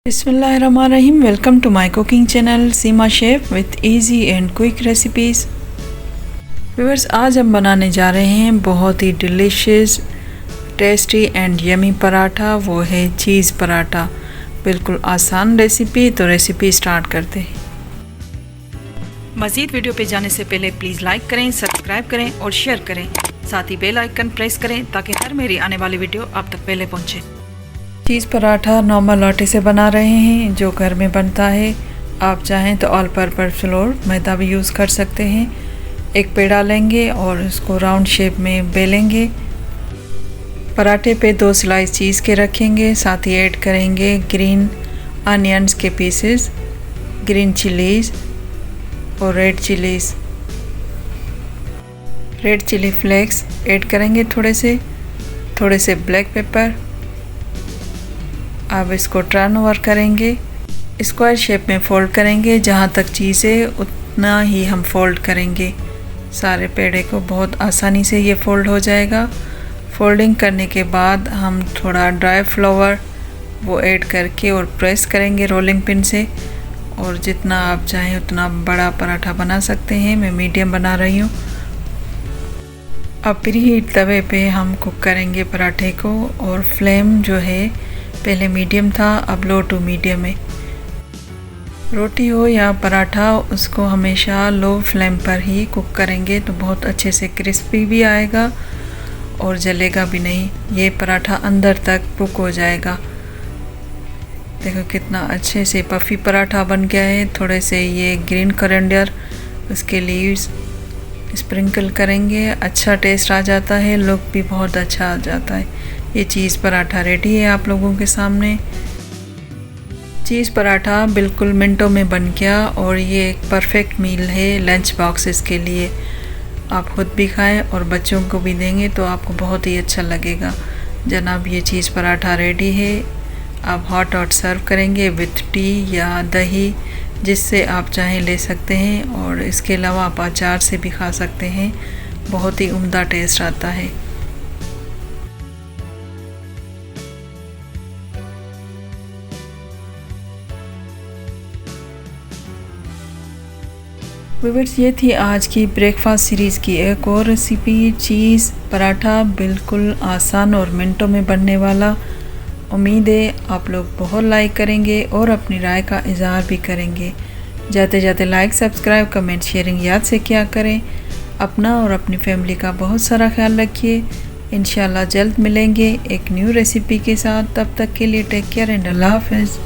बिस्मिल्लाहिर्रहमानिर्रहीम। Welcome to my cooking channel Seema chef with easy and quick recipes. Viewers, आज हम बनाने जा रहे हैं बहुत ही डिलीशियस, टेस्टी एंड यमी पराठा। वो है चीज़ पराठा। बिल्कुल आसान रेसिपी। तो रेसिपी स्टार्ट करते हैं। मज़ीद वीडियो पे जाने से पहले प्लीज़ लाइक करें, सब्सक्राइब करें और शेयर करें। साथ ही बेल आइकन प्रेस करें ताकि हर मेरी आने वाली वीडियो आप तक पहले पहुँचे। चीज़ पराठा नॉर्मल आटे से बना रहे हैं जो घर में बनता है। आप चाहें तो ऑल पर्पस फ्लोर मैदा भी यूज़ कर सकते हैं। एक पेड़ा लेंगे और उसको राउंड शेप में बेलेंगे। पराठे पे 2 स्लाइस चीज़ के रखेंगे। साथ ही ऐड करेंगे ग्रीन अनियंस के पीसेस, ग्रीन चिलीज़ और red chillies, red chilli flakes add करेंगे। थोड़े से ब्लैक पेपर। अब इसको टर्न ओवर करेंगे। स्क्वायर शेप में फोल्ड करेंगे। जहाँ तक चीज़ है उतना ही हम फोल्ड करेंगे। सारे पेड़े को बहुत आसानी से ये फोल्ड हो जाएगा। फोल्डिंग करने के बाद हम थोड़ा ड्राई फ्लावर वो ऐड करके और प्रेस करेंगे रोलिंग पिन से। और जितना आप चाहें उतना बड़ा पराठा बना सकते हैं। मैं मीडियम बना रही हूँ। अब प्रीहीट तवे पे हम कुक करेंगे पराठे को। और फ्लेम जो है पहले मीडियम था, अब लो टू मीडियम है। रोटी हो या पराठा, उसको हमेशा लो फ्लेम पर ही कुक करेंगे तो बहुत अच्छे से क्रिस्पी भी आएगा और जलेगा भी नहीं। ये पराठा अंदर तक कुक हो जाएगा। देखो कितना अच्छे से पफी पराठा बन गया है। थोड़े से ये ग्रीन कोरिएंडर, उसके लीव्स स्प्रिंकल करेंगे। अच्छा टेस्ट आ जाता है, लुक भी बहुत अच्छा आ जाता है। ये चीज़ पराठा रेडी है आप लोगों के सामने। चीज़ पराठा बिल्कुल मिनटों में बन गया और ये एक परफेक्ट मील है लंच बॉक्सेस के लिए। आप खुद भी खाएं और बच्चों को भी देंगे तो आपको बहुत ही अच्छा लगेगा। जनाब, ये चीज़ पराठा रेडी है। आप हॉट सर्व करेंगे विथ टी या दही, जिससे आप चाहें ले सकते हैं। और इसके अलावा आप अचार से भी खा सकते हैं। बहुत ही उम्दा टेस्ट आता है। व्यूअर्स, ये थी आज की ब्रेकफास्ट सीरीज़ की एक और रेसिपी, चीज़ पराठा। बिल्कुल आसान और मिनटों में बनने वाला। उम्मीद है आप लोग बहुत लाइक करेंगे और अपनी राय का इज़हार भी करेंगे। जाते जाते लाइक, सब्सक्राइब, कमेंट, शेयरिंग याद से क्या करें। अपना और अपनी फैमिली का बहुत सारा ख्याल रखिए। इंशाल्लाह जल्द मिलेंगे एक न्यू रेसिपी के साथ। तब तक के लिए टेक केयर एंड अल्लाह हाफ़िज़।